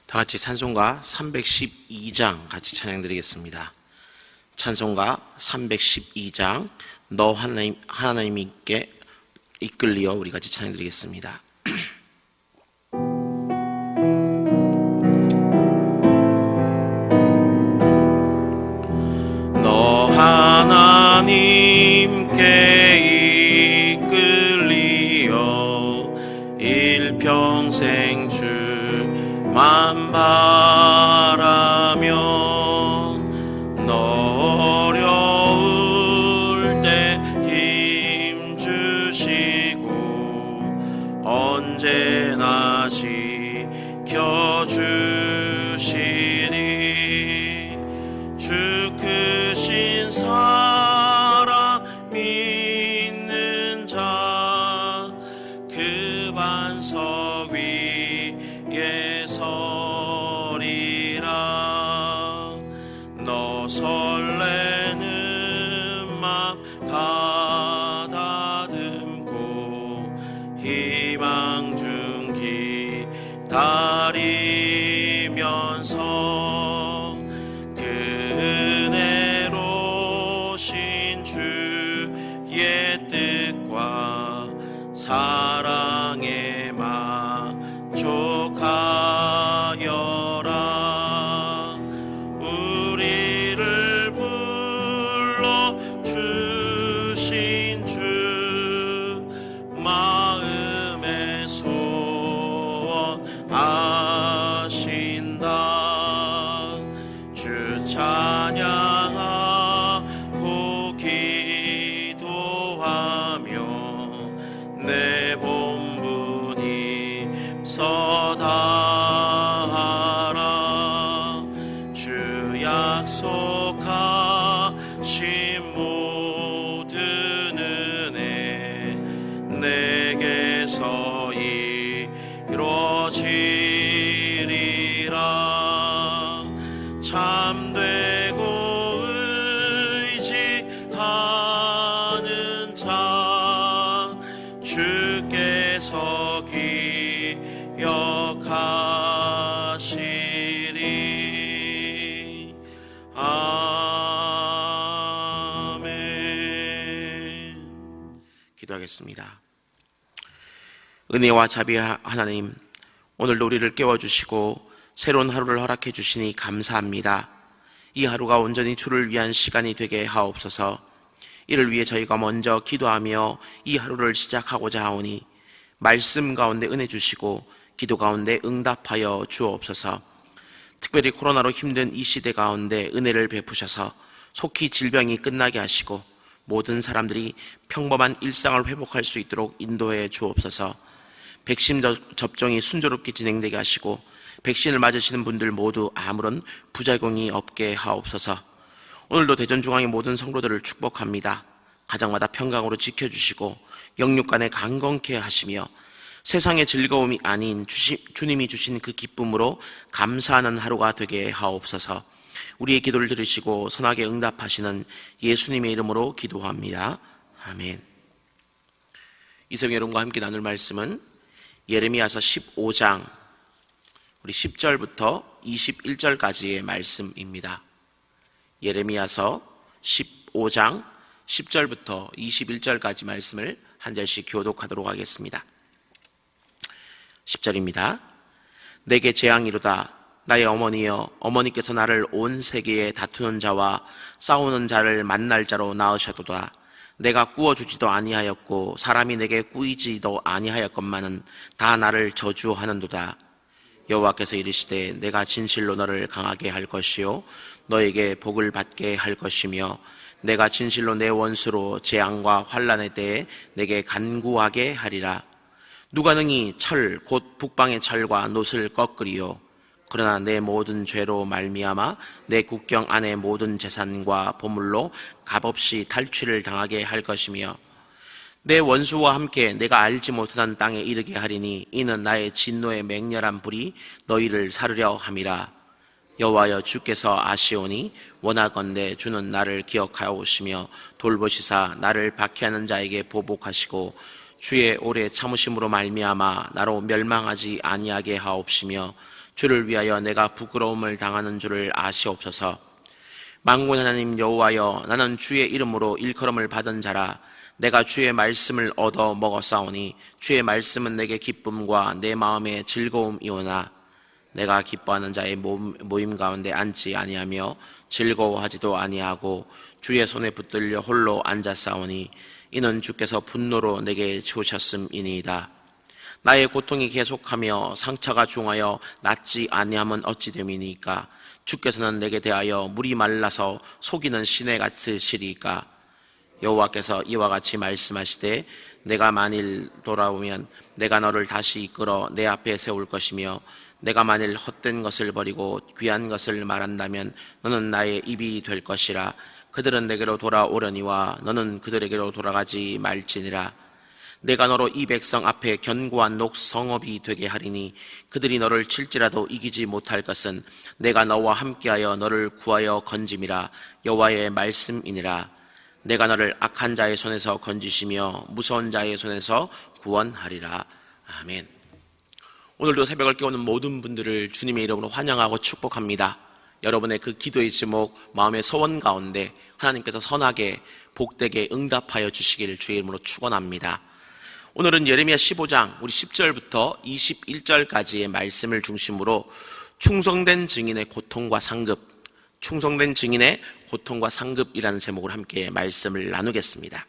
다 같이 찬송가 312장 같이 찬양드리겠습니다. 찬송가 312장 너 하나님께 이끌리어 우리 같이 찬양드리겠습니다. 너 하나님께 이끌리어 일평생 주만 바라며 너 어려울 때 힘 주시고 언제나 지켜주시니 주 크신 사랑 믿는 자 그 반석 위에 서리라. 너 설레는 맘 가다듬고 희망 중 기다리면서 그 은혜로신 주의 뜻과 사랑에 만족하여라. 우리를 불러주신 주 마음의 소원 아신다. 주 찬양하고 기도하며 내 본분이 서다하라. 주 약속하신 모든 은혜 내게서 이루어지리라. 참되고 의지하는 자 주께서 기억하시리. 아멘. 기도하겠습니다. 은혜와 자비 하나님, 오늘도 우리를 깨워주시고 새로운 하루를 허락해 주시니 감사합니다. 이 하루가 온전히 주를 위한 시간이 되게 하옵소서. 이를 위해 저희가 먼저 기도하며 이 하루를 시작하고자 하오니 말씀 가운데 은혜 주시고 기도 가운데 응답하여 주옵소서. 특별히 코로나로 힘든 이 시대 가운데 은혜를 베푸셔서 속히 질병이 끝나게 하시고 모든 사람들이 평범한 일상을 회복할 수 있도록 인도해 주옵소서. 백신 접종이 순조롭게 진행되게 하시고 백신을 맞으시는 분들 모두 아무런 부작용이 없게 하옵소서. 오늘도 대전중앙의 모든 성도들을 축복합니다. 가정마다 평강으로 지켜주시고 영육간에 강건케 하시며 세상의 즐거움이 아닌 주님이 주신 그 기쁨으로 감사하는 하루가 되게 하옵소서. 우리의 기도를 들으시고 선하게 응답하시는 예수님의 이름으로 기도합니다. 아멘. 이성의 여러분과 함께 나눌 말씀은 예레미야서 15장 우리 10절부터 21절까지의 말씀입니다. 예레미야서 15장 10절부터 21절까지 말씀을 한 절씩 교독하도록 하겠습니다. 10절입니다. 내게 재앙이로다. 나의 어머니여, 어머니께서 나를 온 세계에 다투는 자와 싸우는 자를 만날 자로 낳으셨도다. 내가 꾸어주지도 아니하였고 사람이 내게 꾸이지도 아니하였건만은 다 나를 저주하는도다. 여호와께서 이르시되 내가 진실로 너를 강하게 할 것이요 너에게 복을 받게 할 것이며 내가 진실로 내 원수로 재앙과 환난에 대해 내게 간구하게 하리라. 누가 능히 철 곧 북방의 철과 놋을 꺾으리요. 그러나 내 모든 죄로 말미암아 내 국경 안의 모든 재산과 보물로 값없이 탈취를 당하게 할 것이며 내 원수와 함께 내가 알지 못하는 땅에 이르게 하리니 이는 나의 진노의 맹렬한 불이 너희를 사르려 함이라. 여호와여 주께서 아시오니 원하건대 주는 나를 기억하오시며 돌보시사 나를 박해하는 자에게 보복하시고 주의 오래 참으심으로 말미암아 나로 멸망하지 아니하게 하옵시며 주를 위하여 내가 부끄러움을 당하는 줄을 아시옵소서. 만군 하나님 여호와여, 나는 주의 이름으로 일컬음을 받은 자라. 내가 주의 말씀을 얻어 먹었사오니 주의 말씀은 내게 기쁨과 내 마음의 즐거움이오나 내가 기뻐하는 자의 모임 가운데 앉지 아니하며 즐거워하지도 아니하고 주의 손에 붙들려 홀로 앉았사오니 이는 주께서 분노로 내게 주셨음이니이다. 나의 고통이 계속하며 상처가 중하여 낫지 아니함은 어찌 됨이니까? 주께서는 내게 대하여 물이 말라서 속이는 시내 같으시리까? 여호와께서 이와 같이 말씀하시되 내가 만일 돌아오면 내가 너를 다시 이끌어 내 앞에 세울 것이며 내가 만일 헛된 것을 버리고 귀한 것을 말한다면 너는 나의 입이 될 것이라. 그들은 내게로 돌아오려니와 너는 그들에게로 돌아가지 말지니라. 내가 너로 이 백성 앞에 견고한 녹성읍이 되게 하리니 그들이 너를 칠지라도 이기지 못할 것은 내가 너와 함께하여 너를 구하여 건짐이라. 여호와의 말씀이니라. 내가 너를 악한 자의 손에서 건지시며 무서운 자의 손에서 구원하리라. 아멘. 오늘도 새벽을 깨우는 모든 분들을 주님의 이름으로 환영하고 축복합니다. 여러분의 그 기도의 제목, 마음의 소원 가운데 하나님께서 선하게 복되게 응답하여 주시기를 주의 이름으로 축원합니다. 오늘은 예레미야 15장 우리 10절부터 21절까지의 말씀을 중심으로 충성된 증인의 고통과 상급, 충성된 증인의 고통과 상급이라는 제목으로 함께 말씀을 나누겠습니다.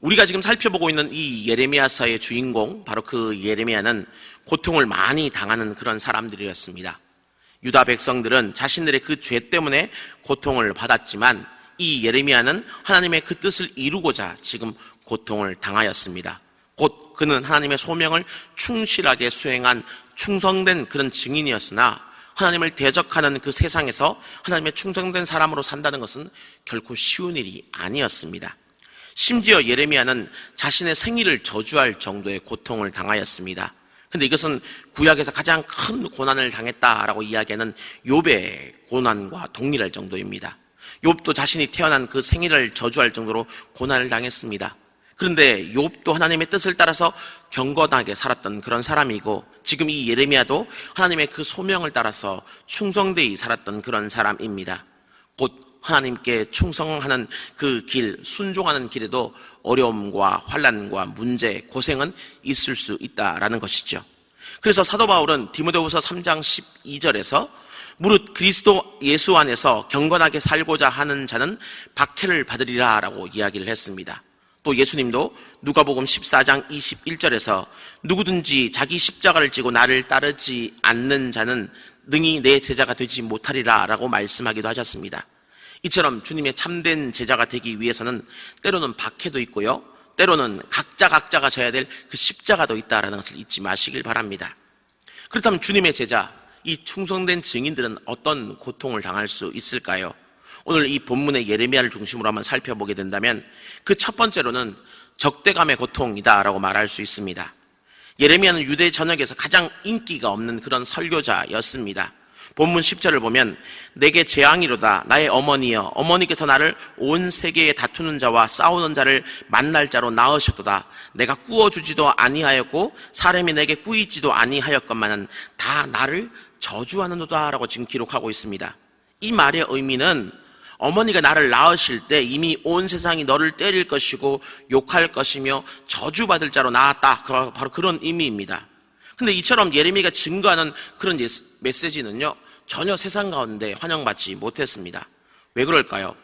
우리가 지금 살펴보고 있는 이 예레미야서의 주인공, 바로 그 예레미야는 고통을 많이 당하는 그런 사람들이었습니다. 유다 백성들은 자신들의 그 죄 때문에 고통을 받았지만 이 예레미야는 하나님의 그 뜻을 이루고자 지금 고통을 당하였습니다. 곧 그는 하나님의 소명을 충실하게 수행한 충성된 그런 증인이었으나 하나님을 대적하는 그 세상에서 하나님의 충성된 사람으로 산다는 것은 결코 쉬운 일이 아니었습니다. 심지어 예레미야는 자신의 생일을 저주할 정도의 고통을 당하였습니다. 근데 이것은 구약에서 가장 큰 고난을 당했다라고 이야기하는 욥의 고난과 동일할 정도입니다. 욥도 자신이 태어난 그 생일을 저주할 정도로 고난을 당했습니다. 그런데 욥도 하나님의 뜻을 따라서 경건하게 살았던 그런 사람이고, 지금 이 예레미야도 하나님의 그 소명을 따라서 충성되이 살았던 그런 사람입니다. 곧 하나님께 충성하는 그 길, 순종하는 길에도 어려움과 환난과 문제, 고생은 있을 수 있다라는 것이죠. 그래서 사도 바울은 디모데후서 3장 12절에서 무릇 그리스도 예수 안에서 경건하게 살고자 하는 자는 박해를 받으리라 라고 이야기를 했습니다. 또 예수님도 누가복음 14장 21절에서 누구든지 자기 십자가를 지고 나를 따르지 않는 자는 능히 내 제자가 되지 못하리라 라고 말씀하기도 하셨습니다. 이처럼 주님의 참된 제자가 되기 위해서는 때로는 박해도 있고요, 때로는 각자가 져야 될 그 십자가도 있다라는 것을 잊지 마시길 바랍니다. 그렇다면 주님의 제자, 이 충성된 증인들은 어떤 고통을 당할 수 있을까요? 오늘 이 본문의 예레미야를 중심으로 한번 살펴보게 된다면 그 첫 번째로는 적대감의 고통이다라고 말할 수 있습니다. 예레미야는 유대 전역에서 가장 인기가 없는 그런 설교자였습니다. 본문 10절을 보면 내게 재앙이로다 나의 어머니여, 어머니께서 나를 온 세계에 다투는 자와 싸우는 자를 만날 자로 낳으셨도다. 내가 꾸어주지도 아니하였고 사람이 내게 꾸이지도 아니하였건만은 다 나를 저주하는도다 라고 지금 기록하고 있습니다. 이 말의 의미는 어머니가 나를 낳으실 때 이미 온 세상이 너를 때릴 것이고 욕할 것이며 저주받을 자로 낳았다, 바로 그런 의미입니다. 근데 이처럼 예레미야가 증거하는 그런 메시지는요, 전혀 세상 가운데 환영받지 못했습니다. 왜 그럴까요?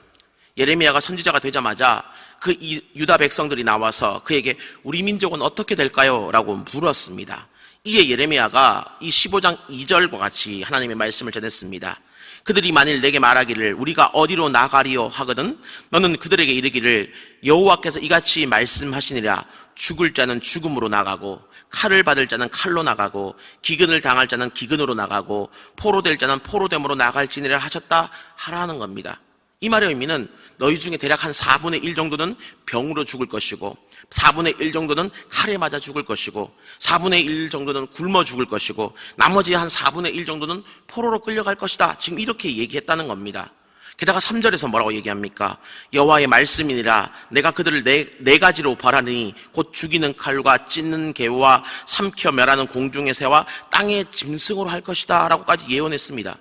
예레미야가 선지자가 되자마자 그 유다 백성들이 나와서 그에게 우리 민족은 어떻게 될까요? 라고 물었습니다. 이에 예레미야가 이 15장 2절과 같이 하나님의 말씀을 전했습니다. 그들이 만일 내게 말하기를 우리가 어디로 나가리요 하거든 너는 그들에게 이르기를 여호와께서 이같이 말씀하시니라. 죽을 자는 죽음으로 나가고 칼을 받을 자는 칼로 나가고 기근을 당할 자는 기근으로 나가고 포로될 자는 포로됨으로 나갈지니라 하셨다 하라는 겁니다. 이 말의 의미는 너희 중에 대략 한 4분의 1 정도는 병으로 죽을 것이고 4분의 1 정도는 칼에 맞아 죽을 것이고 4분의 1 정도는 굶어 죽을 것이고 나머지 한 4분의 1 정도는 포로로 끌려갈 것이다. 지금 이렇게 얘기했다는 겁니다. 게다가 3절에서 뭐라고 얘기합니까? 여호와의 말씀이니라 내가 그들을 네 가지로 벌하니 곧 죽이는 칼과 찢는 개와 삼켜 멸하는 공중의 새와 땅의 짐승으로 할 것이다 라고까지 예언했습니다.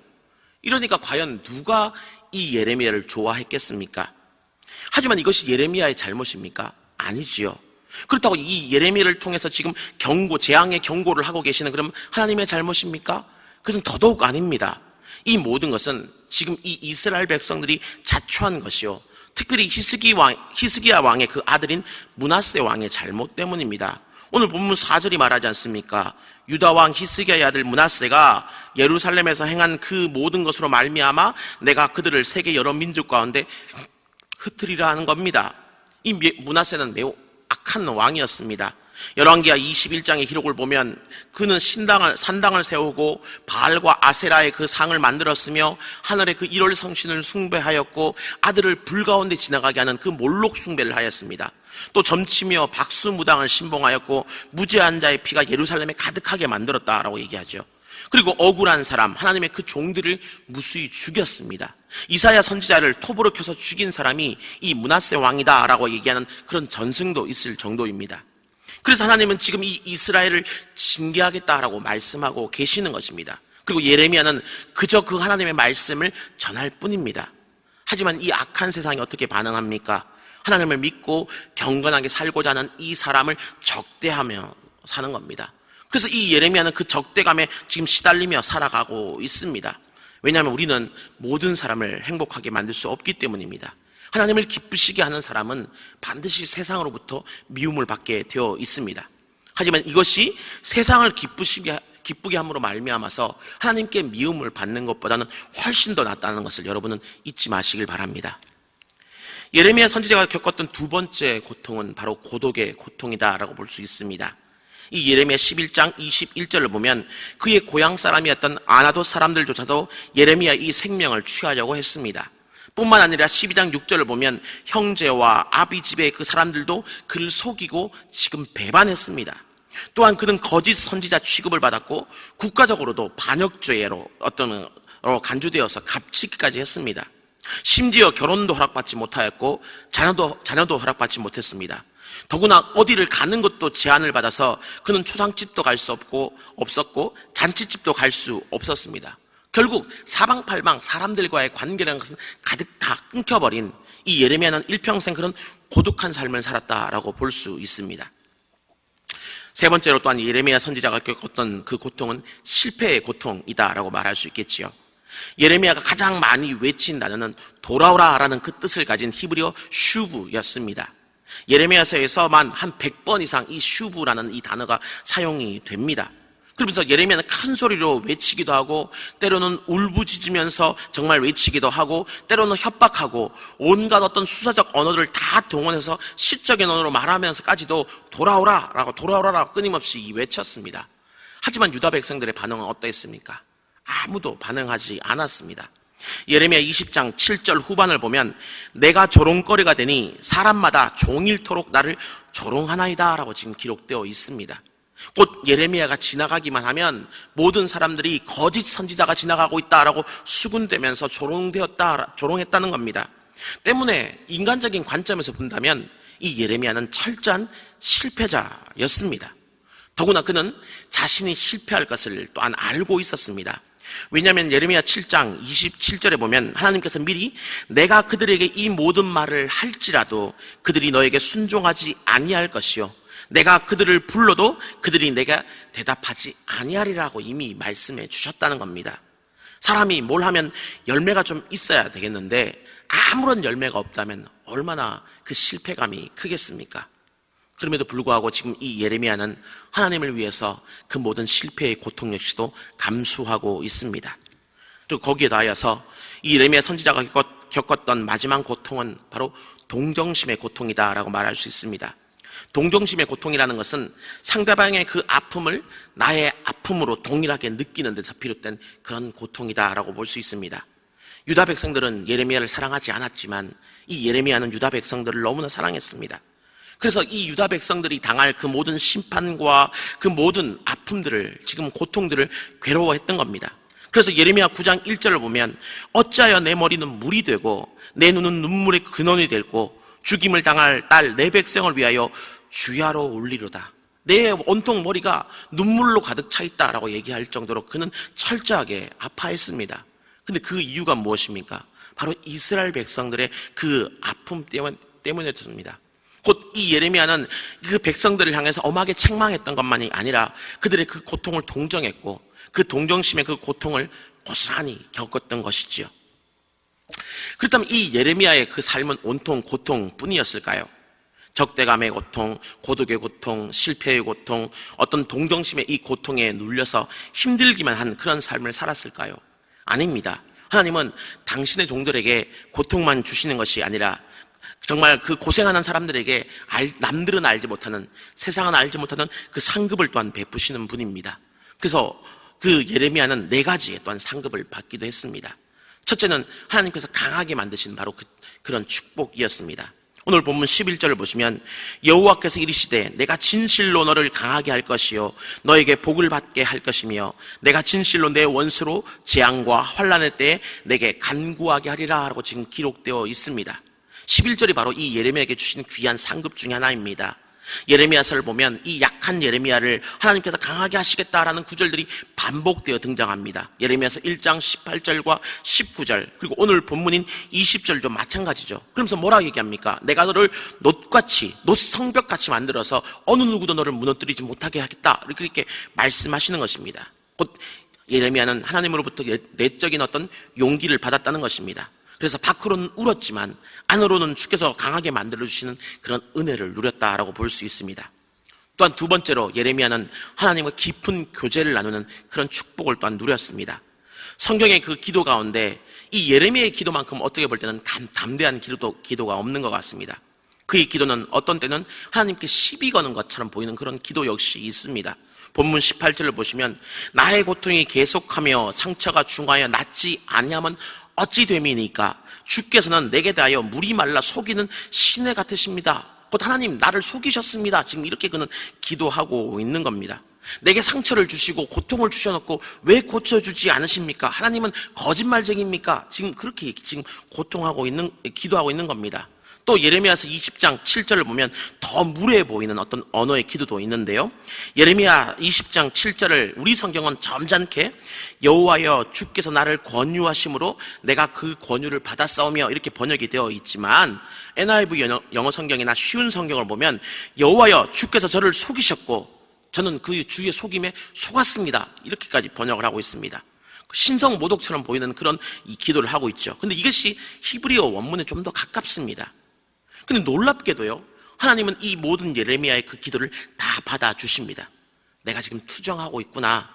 이러니까 과연 누가 이 예레미야를 좋아했겠습니까? 하지만 이것이 예레미야의 잘못입니까? 아니지요. 그렇다고 이 예레미야를 통해서 지금 재앙의 경고를 하고 계시는 그럼 하나님의 잘못입니까? 그것은 더더욱 아닙니다. 이 모든 것은 지금 이 이스라엘 백성들이 자초한 것이요, 특별히 히스기야 왕의 그 아들인 므낫세 왕의 잘못 때문입니다. 오늘 본문 4절이 말하지 않습니까? 유다 왕 히스기야의 아들 므낫세가 예루살렘에서 행한 그 모든 것으로 말미암아 내가 그들을 세계 여러 민족 가운데 흩트리라 하는 겁니다. 이 므낫세는 매우 악한 왕이었습니다. 열왕기하 21장의 기록을 보면 그는 산당을 세우고 바알과 아세라의 그 상을 만들었으며 하늘의 그 일월 성신을 숭배하였고 아들을 불 가운데 지나가게 하는 그 몰록 숭배를 하였습니다. 또 점치며 박수무당을 신봉하였고 무죄한 자의 피가 예루살렘에 가득하게 만들었다라고 얘기하죠. 그리고 억울한 사람, 하나님의 그 종들을 무수히 죽였습니다. 이사야 선지자를 톱으로 켜서 죽인 사람이 이 므낫세 왕이다라고 얘기하는 그런 전승도 있을 정도입니다. 그래서 하나님은 지금 이 이스라엘을 징계하겠다라고 말씀하고 계시는 것입니다. 그리고 예레미야는 그저 그 하나님의 말씀을 전할 뿐입니다. 하지만 이 악한 세상이 어떻게 반응합니까? 하나님을 믿고 경건하게 살고자 하는 이 사람을 적대하며 사는 겁니다. 그래서 이 예레미야는 그 적대감에 지금 시달리며 살아가고 있습니다. 왜냐하면 우리는 모든 사람을 행복하게 만들 수 없기 때문입니다. 하나님을 기쁘시게 하는 사람은 반드시 세상으로부터 미움을 받게 되어 있습니다. 하지만 이것이 세상을 기쁘게 함으로 말미암아서 하나님께 미움을 받는 것보다는 훨씬 더 낫다는 것을 여러분은 잊지 마시길 바랍니다. 예레미야 선지자가 겪었던 두 번째 고통은 바로 고독의 고통이다라고 볼 수 있습니다. 이 예레미야 11장 21절을 보면 그의 고향 사람이었던 아나돗 사람들조차도 예레미야 이 생명을 취하려고 했습니다. 뿐만 아니라 12장 6절을 보면 형제와 아비 집의 그 사람들도 그를 속이고 지금 배반했습니다. 또한 그는 거짓 선지자 취급을 받았고 국가적으로도 반역죄로 간주되어서 갇히기까지 했습니다. 심지어 결혼도 허락받지 못하였고 자녀도 허락받지 못했습니다. 더구나 어디를 가는 것도 제한을 받아서 그는 초상집도 갈 수 없었고 잔치집도 갈 수 없었습니다. 결국 사방팔방 사람들과의 관계라는 것은 가득 다 끊겨버린 이 예레미야는 일평생 그런 고독한 삶을 살았다라고 볼 수 있습니다. 세 번째로 또한 예레미야 선지자가 겪었던 그 고통은 실패의 고통이다라고 말할 수 있겠지요. 예레미야가 가장 많이 외친 단어는 돌아오라라는 그 뜻을 가진 히브리어 슈브였습니다. 예레미야서에서만 한 100번 이상 이 슈브라는 이 단어가 사용이 됩니다. 그러면서 예레미야는 큰 소리로 외치기도 하고 때로는 울부짖으면서 정말 외치기도 하고 때로는 협박하고 온갖 어떤 수사적 언어를 다 동원해서 시적인 언어로 말하면서까지도 돌아오라라고 끊임없이 외쳤습니다. 하지만 유다 백성들의 반응은 어떠했습니까? 아무도 반응하지 않았습니다. 예레미야 20장 7절 후반을 보면 내가 조롱거리가 되니 사람마다 종일토록 나를 조롱하나이다 라고 지금 기록되어 있습니다. 곧 예레미야가 지나가기만 하면 모든 사람들이 거짓 선지자가 지나가고 있다라고 수군대면서 조롱했다는 겁니다. 때문에 인간적인 관점에서 본다면 이 예레미야는 철저한 실패자였습니다. 더구나 그는 자신이 실패할 것을 또한 알고 있었습니다. 왜냐하면 예레미야 7장 27절에 보면 하나님께서 미리 내가 그들에게 이 모든 말을 할지라도 그들이 너에게 순종하지 아니할 것이요 내가 그들을 불러도 그들이 내가 대답하지 아니하리라고 이미 말씀해 주셨다는 겁니다. 사람이 뭘 하면 열매가 좀 있어야 되겠는데 아무런 열매가 없다면 얼마나 그 실패감이 크겠습니까? 그럼에도 불구하고 지금 이 예레미야는 하나님을 위해서 그 모든 실패의 고통 역시도 감수하고 있습니다. 그리고 거기에 더하여서 이 예레미야 선지자가 겪었던 마지막 고통은 바로 동정심의 고통이다라고 말할 수 있습니다. 동정심의 고통이라는 것은 상대방의 그 아픔을 나의 아픔으로 동일하게 느끼는 데서 비롯된 그런 고통이다라고 볼 수 있습니다. 유다 백성들은 예레미야를 사랑하지 않았지만 이 예레미야는 유다 백성들을 너무나 사랑했습니다. 그래서 이 유다 백성들이 당할 그 모든 심판과 그 모든 아픔들을 지금 고통들을 괴로워했던 겁니다. 그래서 예레미야 9장 1절을 보면 어찌하여 내 머리는 물이 되고 내 눈은 눈물의 근원이 되고 죽임을 당할 딸 내 백성을 위하여 주야로 울리로다. 내 온통 머리가 눈물로 가득 차 있다라고 얘기할 정도로 그는 철저하게 아파했습니다. 근데 그 이유가 무엇입니까? 바로 이스라엘 백성들의 그 아픔 때문이었습니다. 곧 이 예레미야는 그 백성들을 향해서 엄하게 책망했던 것만이 아니라 그들의 그 고통을 동정했고 그 동정심의 그 고통을 고스란히 겪었던 것이지요. 그렇다면 이 예레미야의 그 삶은 온통 고통뿐이었을까요? 적대감의 고통, 고독의 고통, 실패의 고통, 어떤 동정심의 이 고통에 눌려서 힘들기만 한 그런 삶을 살았을까요? 아닙니다. 하나님은 당신의 종들에게 고통만 주시는 것이 아니라 정말 그 고생하는 사람들에게 남들은 알지 못하는, 세상은 알지 못하는 그 상급을 또한 베푸시는 분입니다. 그래서 그 예레미야는 4가지의 또한 상급을 받기도 했습니다. 첫째는 하나님께서 강하게 만드신 바로 그런 축복이었습니다. 오늘 본문 11절을 보시면 여호와께서 이르시되 내가 진실로 너를 강하게 할 것이요 너에게 복을 받게 할 것이며 내가 진실로 내 원수로 재앙과 환난의 때에 내게 간구하게 하리라 라고 지금 기록되어 있습니다. 11절이 바로 이 예레미야에게 주신 귀한 상급 중에 하나입니다. 예레미야서를 보면 이 약한 예레미야를 하나님께서 강하게 하시겠다라는 구절들이 반복되어 등장합니다. 예레미야서 1장 18절과 19절 그리고 오늘 본문인 20절도 마찬가지죠. 그러면서 뭐라고 얘기합니까? 내가 너를 놋 성벽같이 만들어서 어느 누구도 너를 무너뜨리지 못하게 하겠다 이렇게 말씀하시는 것입니다. 곧 예레미야는 하나님으로부터 내적인 어떤 용기를 받았다는 것입니다. 그래서 밖으로는 울었지만 안으로는 주께서 강하게 만들어주시는 그런 은혜를 누렸다라고 볼 수 있습니다. 또한 두 번째로 예레미야는 하나님과 깊은 교제를 나누는 그런 축복을 또한 누렸습니다. 성경의 그 기도 가운데 이 예레미야의 기도만큼 어떻게 볼 때는 담대한 기도가 없는 것 같습니다. 그의 기도는 어떤 때는 하나님께 시비 거는 것처럼 보이는 그런 기도 역시 있습니다. 본문 18절을 보시면 나의 고통이 계속하며 상처가 중하여 낫지 아니하면 어찌 됨이니까 주께서는 내게 대하여 물이 말라 속이는 시내 같으십니다. 곧 하나님 나를 속이셨습니다. 지금 이렇게 그는 기도하고 있는 겁니다. 내게 상처를 주시고 고통을 주셔놓고 왜 고쳐주지 않으십니까? 하나님은 거짓말쟁입니까? 지금 그렇게 기도하고 있는 겁니다. 또 예레미야서 20장 7절을 보면 더 무례해 보이는 어떤 언어의 기도도 있는데요. 예레미야 20장 7절을 우리 성경은 점잖게 여호와여 주께서 나를 권유하심으로 내가 그 권유를 받았사오며 이렇게 번역이 되어 있지만 NIV 영어 성경이나 쉬운 성경을 보면 여호와여 주께서 저를 속이셨고 저는 그 주의 속임에 속았습니다. 이렇게까지 번역을 하고 있습니다. 신성 모독처럼 보이는 그런 이 기도를 하고 있죠. 근데 이것이 히브리어 원문에 좀 더 가깝습니다. 근데 놀랍게도요, 하나님은 이 모든 예레미야의 그 기도를 다 받아주십니다. 내가 지금 투정하고 있구나.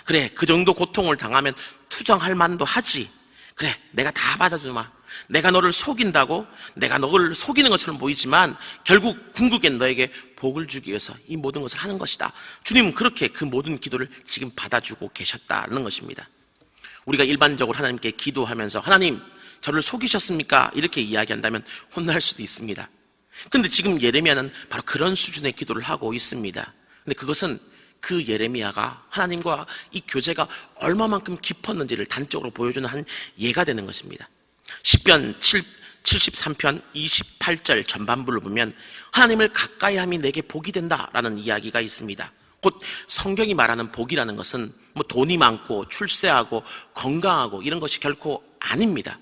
그래, 그 정도 고통을 당하면 투정할 만도 하지. 그래, 내가 다 받아주마. 내가 너를 속인다고, 내가 너를 속이는 것처럼 보이지만 결국 궁극엔 너에게 복을 주기 위해서 이 모든 것을 하는 것이다. 주님은 그렇게 그 모든 기도를 지금 받아주고 계셨다는 것입니다. 우리가 일반적으로 하나님께 기도하면서 하나님, 저를 속이셨습니까? 이렇게 이야기한다면 혼날 수도 있습니다. 그런데 지금 예레미야는 바로 그런 수준의 기도를 하고 있습니다. 근데 그것은 그 예레미야가 하나님과 이 교제가 얼마만큼 깊었는지를 단적으로 보여주는 한 예가 되는 것입니다. 시편 73편 28절 전반부를 보면 하나님을 가까이 함이 내게 복이 된다라는 이야기가 있습니다. 곧 성경이 말하는 복이라는 것은 뭐 돈이 많고 출세하고 건강하고 이런 것이 결코 아닙니다.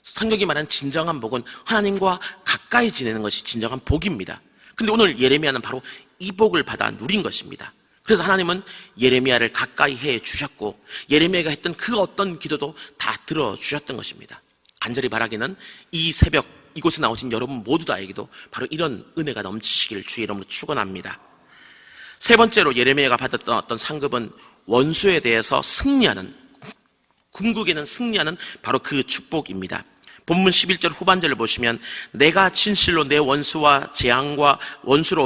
성경이 말하는 진정한 복은 하나님과 가까이 지내는 것이 진정한 복입니다. 근데 오늘 예레미야는 바로 이 복을 받아 누린 것입니다. 그래서 하나님은 예레미야를 가까이 해 주셨고 예레미야가 했던 그 어떤 기도도 다 들어주셨던 것입니다. 간절히 바라기는 이 새벽 이곳에 나오신 여러분 모두 다에게도 바로 이런 은혜가 넘치시길 주의 이름으로 축원합니다. 세 번째로 예레미야가 받았던 어떤 상급은 원수에 대해서 승리하는, 궁극에는 승리하는 바로 그 축복입니다. 본문 11절 후반절을 보시면 내가 진실로 내 원수로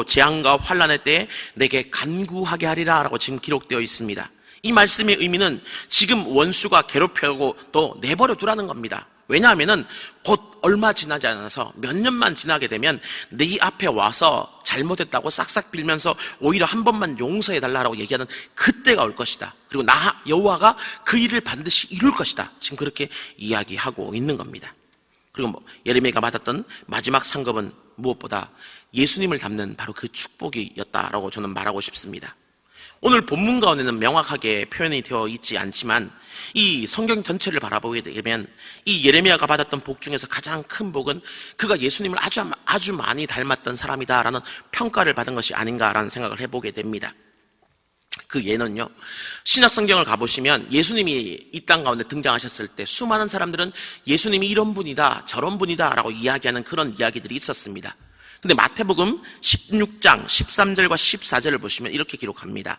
재앙과 환난의 때에 내게 간구하게 하리라 라고 지금 기록되어 있습니다. 이 말씀의 의미는 지금 원수가 괴롭혀고 또 내버려 두라는 겁니다. 왜냐하면 곧 얼마 지나지 않아서 몇 년만 지나게 되면 네 앞에 와서 잘못했다고 싹싹 빌면서 오히려 한 번만 용서해달라고 얘기하는 그때가 올 것이다. 그리고 나 여호와가 그 일을 반드시 이룰 것이다. 지금 그렇게 이야기하고 있는 겁니다. 그리고 예레미야가 받았던 마지막 상급은 무엇보다 예수님을 닮는 바로 그 축복이었다라고 저는 말하고 싶습니다. 오늘 본문 가운데는 명확하게 표현이 되어 있지 않지만 이 성경 전체를 바라보게 되면 이 예레미야가 받았던 복 중에서 가장 큰 복은 그가 예수님을 아주 많이 닮았던 사람이다라는 평가를 받은 것이 아닌가라는 생각을 해보게 됩니다. 그 예는요, 신약 성경을 가보시면 예수님이 이 땅 가운데 등장하셨을 때 수많은 사람들은 예수님이 이런 분이다 저런 분이다 라고 이야기하는 그런 이야기들이 있었습니다. 근데 마태복음 16장 13절과 14절을 보시면 이렇게 기록합니다.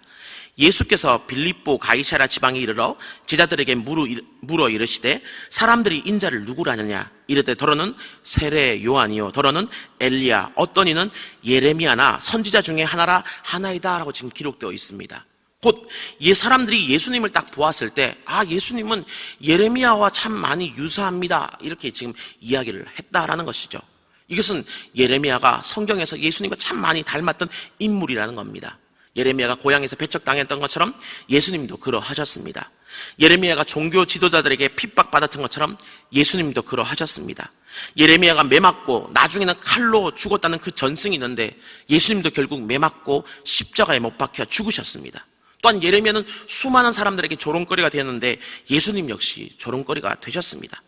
예수께서 빌립보 가이사랴 지방에 이르러 제자들에게 물어 이르시되 사람들이 인자를 누구라 하느냐 이르되 더러는 세례 요한이요 더러는 엘리야 어떤 이는 예레미야나 선지자 중에 하나이다 라고 지금 기록되어 있습니다. 곧 사람들이 예수님을 딱 보았을 때 예수님은 예레미야와 참 많이 유사합니다 이렇게 지금 이야기를 했다라는 것이죠. 이것은 예레미야가 성경에서 예수님과 참 많이 닮았던 인물이라는 겁니다. 예레미야가 고향에서 배척당했던 것처럼 예수님도 그러하셨습니다. 예레미야가 종교 지도자들에게 핍박받았던 것처럼 예수님도 그러하셨습니다. 예레미야가 매맞고 나중에는 칼로 죽었다는 그 전승이 있는데 예수님도 결국 매맞고 십자가에 못 박혀 죽으셨습니다. 또한 예레미야는 수많은 사람들에게 조롱거리가 되었는데 예수님 역시 조롱거리가 되셨습니다.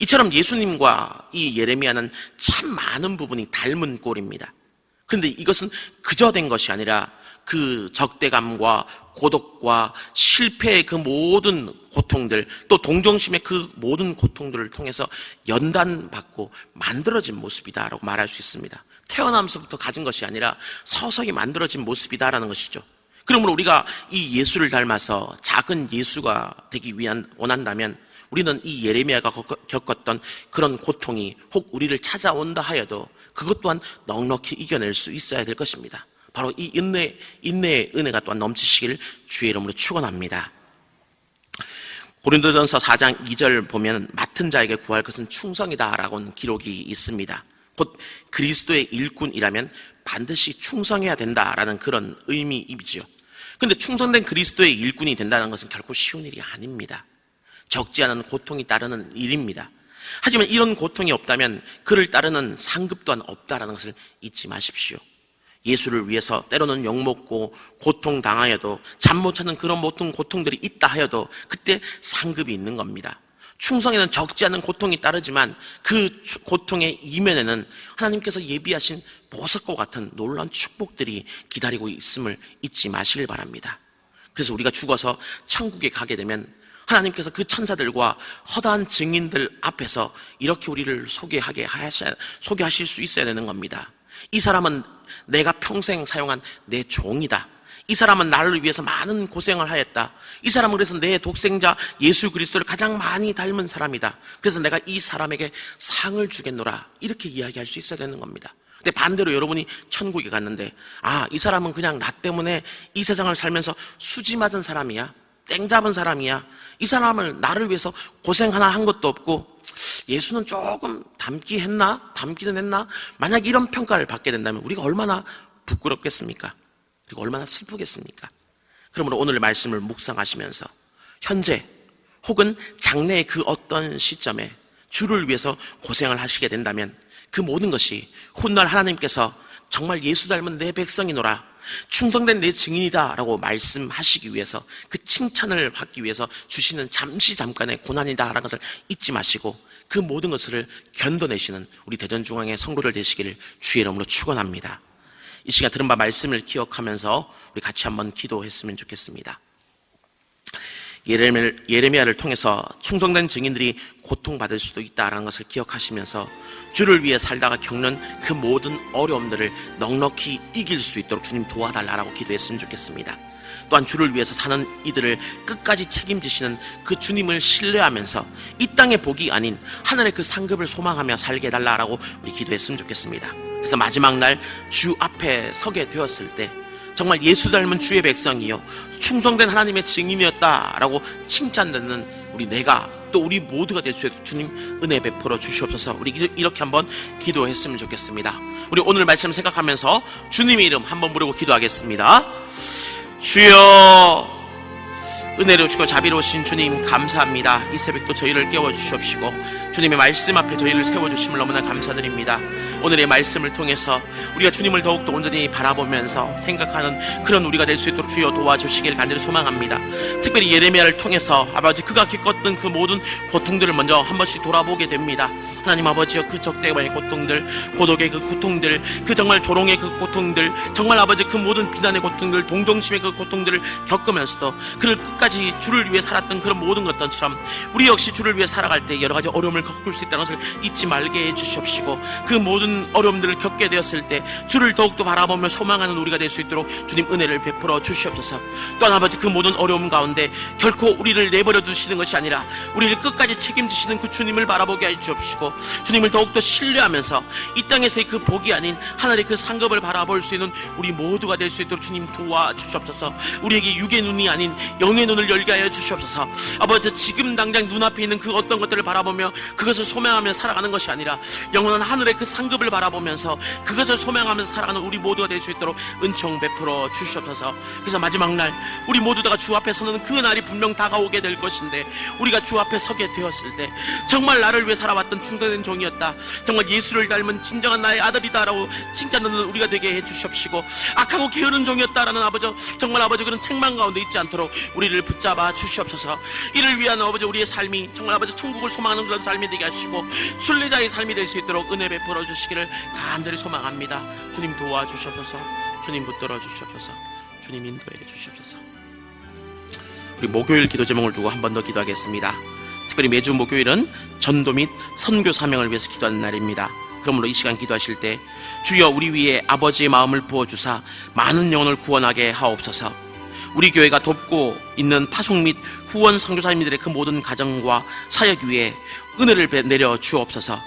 이처럼 예수님과 이 예레미야는 참 많은 부분이 닮은 꼴입니다. 그런데 이것은 그저 된 것이 아니라 그 적대감과 고독과 실패의 그 모든 고통들, 또 동정심의 그 모든 고통들을 통해서 연단받고 만들어진 모습이다라고 말할 수 있습니다. 태어나면서부터 가진 것이 아니라 서서히 만들어진 모습이다라는 것이죠. 그러므로 우리가 이 예수를 닮아서 작은 예수가 되기 원한다면 우리는 이 예레미야가 겪었던 그런 고통이 혹 우리를 찾아온다 하여도 그것 또한 넉넉히 이겨낼 수 있어야 될 것입니다. 바로 이 인내의 은혜가 또한 넘치시길 주의 이름으로 축원합니다. 고린도전서 4장 2절 보면 맡은 자에게 구할 것은 충성이다라고는 기록이 있습니다. 곧 그리스도의 일꾼이라면 반드시 충성해야 된다라는 그런 의미이지요. 그런데 충성된 그리스도의 일꾼이 된다는 것은 결코 쉬운 일이 아닙니다. 적지 않은 고통이 따르는 일입니다. 하지만 이런 고통이 없다면 그를 따르는 상급 또한 없다라는 것을 잊지 마십시오. 예수를 위해서 때로는 욕먹고 고통당하여도 잠 못 자는 그런 모든 고통들이 있다 하여도 그때 상급이 있는 겁니다. 충성에는 적지 않은 고통이 따르지만 그 고통의 이면에는 하나님께서 예비하신 보석과 같은 놀라운 축복들이 기다리고 있음을 잊지 마시길 바랍니다. 그래서 우리가 죽어서 천국에 가게 되면 하나님께서 그 천사들과 허다한 증인들 앞에서 이렇게 우리를 소개하실 수 있어야 되는 겁니다. 이 사람은 내가 평생 사용한 내 종이다. 이 사람은 나를 위해서 많은 고생을 하였다. 이 사람은 그래서 내 독생자 예수 그리스도를 가장 많이 닮은 사람이다. 그래서 내가 이 사람에게 상을 주겠노라. 이렇게 이야기할 수 있어야 되는 겁니다. 근데 반대로 여러분이 천국에 갔는데 이 사람은 그냥 나 때문에 이 세상을 살면서 수지 맞은 사람이야. 땡 잡은 사람이야. 이 사람을 나를 위해서 고생 하나 한 것도 없고 예수는 조금 닮기는 했나? 만약 이런 평가를 받게 된다면 우리가 얼마나 부끄럽겠습니까? 그리고 얼마나 슬프겠습니까? 그러므로 오늘 말씀을 묵상하시면서 현재 혹은 장래의 그 어떤 시점에 주를 위해서 고생을 하시게 된다면 그 모든 것이 훗날 하나님께서 정말 예수 닮은 내 백성이노라, 충성된 내 증인이다 라고 말씀하시기 위해서, 그 칭찬을 받기 위해서 주시는 잠깐의 고난이다 라는 것을 잊지 마시고 그 모든 것을 견뎌내시는 우리 대전중앙의 성도들 되시기를 주의 이름으로 축원합니다. 이 시간 들은 바 말씀을 기억하면서 우리 같이 한번 기도했으면 좋겠습니다. 예레미야를 통해서 충성된 증인들이 고통받을 수도 있다는 것을 기억하시면서 주를 위해 살다가 겪는 그 모든 어려움들을 넉넉히 이길 수 있도록 주님 도와달라고 기도했으면 좋겠습니다. 또한 주를 위해서 사는 이들을 끝까지 책임지시는 그 주님을 신뢰하면서 이 땅의 복이 아닌 하늘의 그 상급을 소망하며 살게 해달라고 우리 기도했으면 좋겠습니다. 그래서 마지막 날 주 앞에 서게 되었을 때 정말 예수 닮은 주의 백성이요 충성된 하나님의 증인이었다라고 칭찬받는 우리 내가 또 우리 모두가 될 수 있도록 주님 은혜 베풀어 주시옵소서. 우리 이렇게 한번 기도했으면 좋겠습니다. 우리 오늘 말씀 생각하면서 주님의 이름 한번 부르고 기도하겠습니다. 주여, 은혜로 주고 자비로우신 주님 감사합니다. 이 새벽도 저희를 깨워주시옵시고 주님의 말씀 앞에 저희를 세워주심을 너무나 감사드립니다. 오늘의 말씀을 통해서 우리가 주님을 더욱더 온전히 바라보면서 생각하는 그런 우리가 될 수 있도록 주여 도와주시길 간절히 소망합니다. 특별히 예레미야를 통해서 아버지 그가 겪었던 그 모든 고통들을 먼저 한 번씩 돌아보게 됩니다. 하나님 아버지여, 그 적대와의 고통들, 고독의 그 고통들, 그 정말 조롱의 그 고통들, 정말 아버지 그 모든 비난의 고통들, 동정심의 그 고통들을 겪으면서도 그를 끝까지 주를 위해 살았던 그런 모든 것들처럼 우리 역시 주를 위해 살아갈 때 여러 가지 어려움을 겪을 수 있다는 것을 잊지 말게 해주시옵시고, 그 모든 어려움들을 겪게 되었을 때 주를 더욱더 바라보며 소망하는 우리가 될 수 있도록 주님 은혜를 베풀어 주시옵소서. 또한 아버지 그 모든 어려움 가운데 결코 우리를 내버려 두시는 것이 아니라 우리를 끝까지 책임지시는 그 주님을 바라보게 해주옵시고, 주님을 더욱더 신뢰하면서 이 땅에서의 그 복이 아닌 하늘의 그 상급을 바라볼 수 있는 우리 모두가 될 수 있도록 주님 도와주시옵소서. 우리에게 육의 눈이 아닌 영의 눈을 열게 하여 주시옵소서. 아버지, 지금 당장 눈앞에 있는 그 어떤 것들을 바라보며 그것을 소명하며 살아가는 것이 아니라 영원한 하늘의 그 상급을 바라보면서 그것을 소명하면서 살아가는 우리 모두가 될 수 있도록 은총 베풀어 주시옵소서. 그래서 마지막 날 우리 모두가 주 앞에 서는 그 날이 분명 다가오게 될 것인데, 우리가 주 앞에 서게 되었을 때 정말 나를 위해 살아왔던 충성된 종이었다, 정말 예수를 닮은 진정한 나의 아들이다라고 칭찬하는 우리가 되게 해주시옵시고, 악하고 게으른 종이었다라는 아버지, 정말 아버지 그런 책망 가운데 있지 않도록 우리를 붙잡아 주시옵소서. 이를 위한 아버지 우리의 삶이 정말 아버지 천국을 소망하는 그런 삶이 되게 하시고 순례자의 삶이 될 수 있도록 은혜 베풀어 주시기를 간절히 소망합니다. 주님 도와주시옵소서. 주님 붙들어 주시옵소서. 주님 인도해 주시옵소서. 우리 목요일 기도 제목을 두고 한 번 더 기도하겠습니다. 특별히 매주 목요일은 전도 및 선교 사명을 위해서 기도하는 날입니다. 그러므로 이 시간 기도하실 때 주여 우리 위에 아버지의 마음을 부어주사 많은 영혼을 구원하게 하옵소서. 우리 교회가 돕고 있는 파송 및 후원 선교사님들의 그 모든 가정과 사역 위에 은혜를 내려 주옵소서.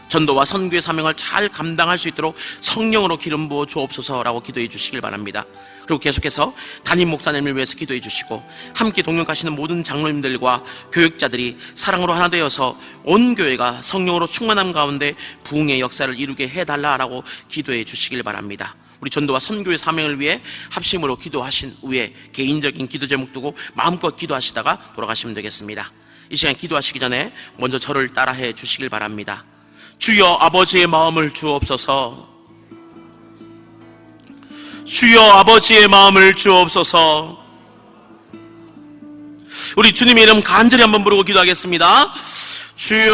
전도와 선교의 사명을 잘 감당할 수 있도록 성령으로 기름 부어 주옵소서라고 기도해 주시길 바랍니다. 그리고 계속해서 담임 목사님을 위해서 기도해 주시고, 함께 동역하시는 모든 장로님들과 교육자들이 사랑으로 하나 되어서 온 교회가 성령으로 충만함 가운데 부흥의 역사를 이루게 해달라라고 기도해 주시길 바랍니다. 우리 전도와 선교의 사명을 위해 합심으로 기도하신 후에 개인적인 기도 제목 두고 마음껏 기도하시다가 돌아가시면 되겠습니다. 이 시간 기도하시기 전에 먼저 저를 따라해 주시길 바랍니다. 주여 아버지의 마음을 주옵소서. 주여 아버지의 마음을 주옵소서. 우리 주님의 이름 간절히 한번 부르고 기도하겠습니다. 주여